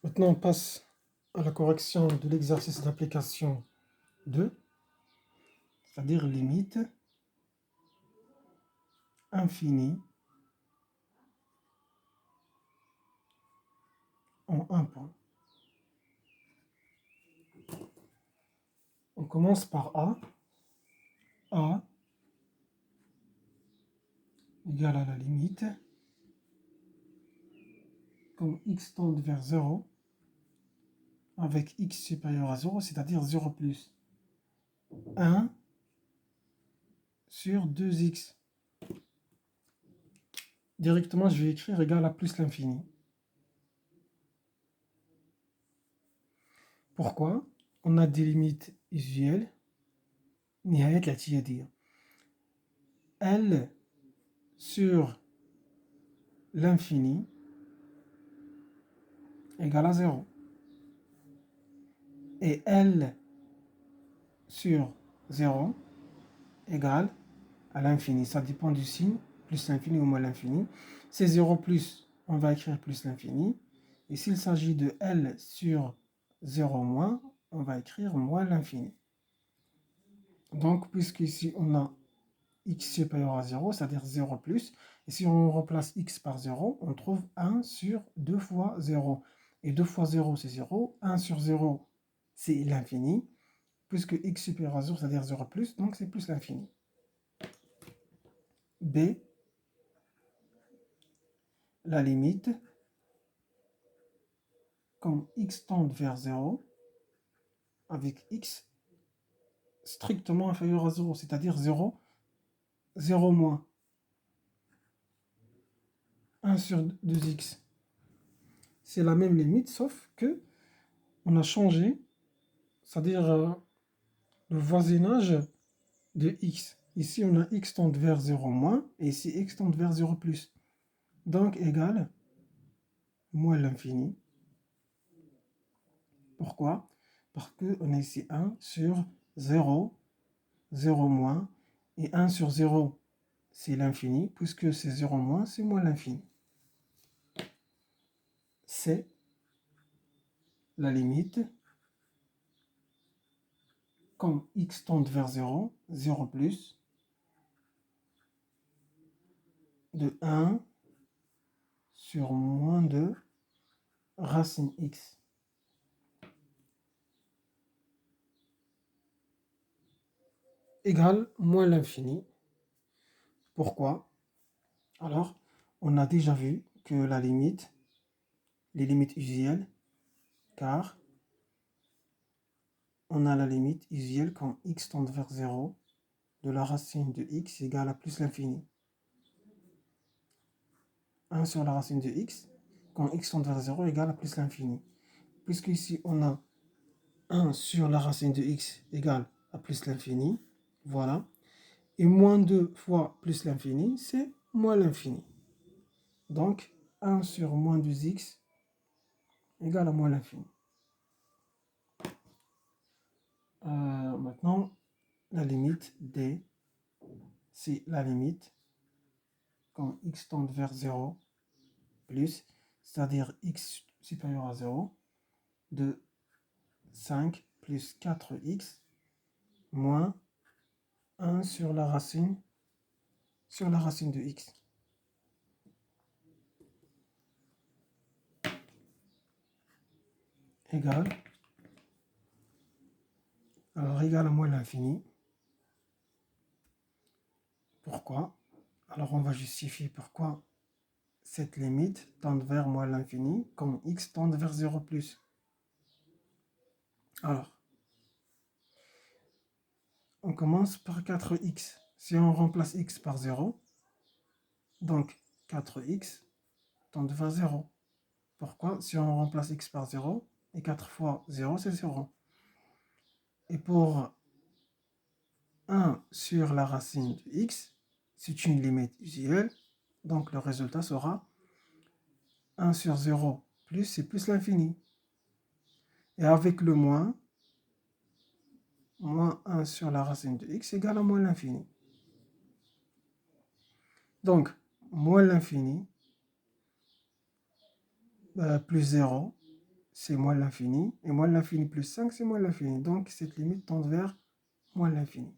Maintenant, on passe à la correction de l'exercice d'application 2, c'est-à-dire limite infinie en un point. On commence par A. A égale à la limite, comme x tend vers 0, avec x supérieur à 0, c'est-à-dire 0 plus 1 sur 2x. Directement, je vais écrire égal à plus l'infini. Pourquoi? On a des limites usuelles. نهاية الاعتيادية. L sur l'infini égale à 0. Et L sur 0 égale à l'infini. Ça dépend du signe, plus l'infini ou moins l'infini. C'est 0 plus, on va écrire plus l'infini. Et s'il s'agit de L sur 0 moins, on va écrire moins l'infini. Donc, puisqu'ici on a x supérieur à 0, c'est-à-dire 0 plus, et si on remplace x par 0, on trouve 1 sur 2 fois 0. Et 2 fois 0, c'est 0. 1 sur 0, c'est l'infini. Puisque x supérieur à 0, c'est-à-dire 0 plus, donc c'est plus l'infini. B, la limite, quand x tend vers 0, avec x strictement inférieur à 0, c'est-à-dire 0, 0 moins 1 sur 2x. C'est la même limite, sauf que on a changé, c'est-à-dire le voisinage de x. Ici, on a x tend vers 0 moins, et ici, x tend vers 0 plus. Donc, égal moins l'infini. Pourquoi? Parce qu'on a ici 1 sur 0, 0 moins, et 1 sur 0, c'est l'infini, puisque c'est 0 moins, c'est moins l'infini. C'est la limite quand x tend vers 0, 0 plus, de 1 sur moins 2 racine x. Égale moins l'infini. Pourquoi? Alors, on a déjà vu que la limite, les limites usuelles, car on a la limite usuelle quand x tend vers 0 de la racine de x égale à plus l'infini. 1 sur la racine de x, quand x tend vers 0 égale à plus l'infini. Puisque ici on a 1 sur la racine de x égale à plus l'infini, voilà. Et moins 2 fois plus l'infini, c'est moins l'infini. Donc 1 sur moins 2x égale à moins l'infini. Maintenant, la limite d, c'est la limite quand x tend vers 0 plus, c'est-à-dire x supérieur à 0, de 5 plus 4x moins 1 sur la racine de x. Égale, alors égal à moins l'infini. Pourquoi? Alors on va justifier pourquoi cette limite tend vers moins l'infini comme x tend vers 0 plus. Alors, on commence par 4x. Si on remplace x par 0, donc 4x tend vers 0. Pourquoi? Si on remplace x par 0, et 4 fois 0, c'est 0. Et pour 1 sur la racine de x, c'est une limite usuelle, donc le résultat sera 1 sur 0 plus, c'est plus l'infini. Et avec le moins 1 sur la racine de x égale à moins l'infini. Donc, moins l'infini plus 0, c'est moins l'infini. Et moins l'infini plus 5, c'est moins l'infini. Donc, cette limite tend vers moins l'infini.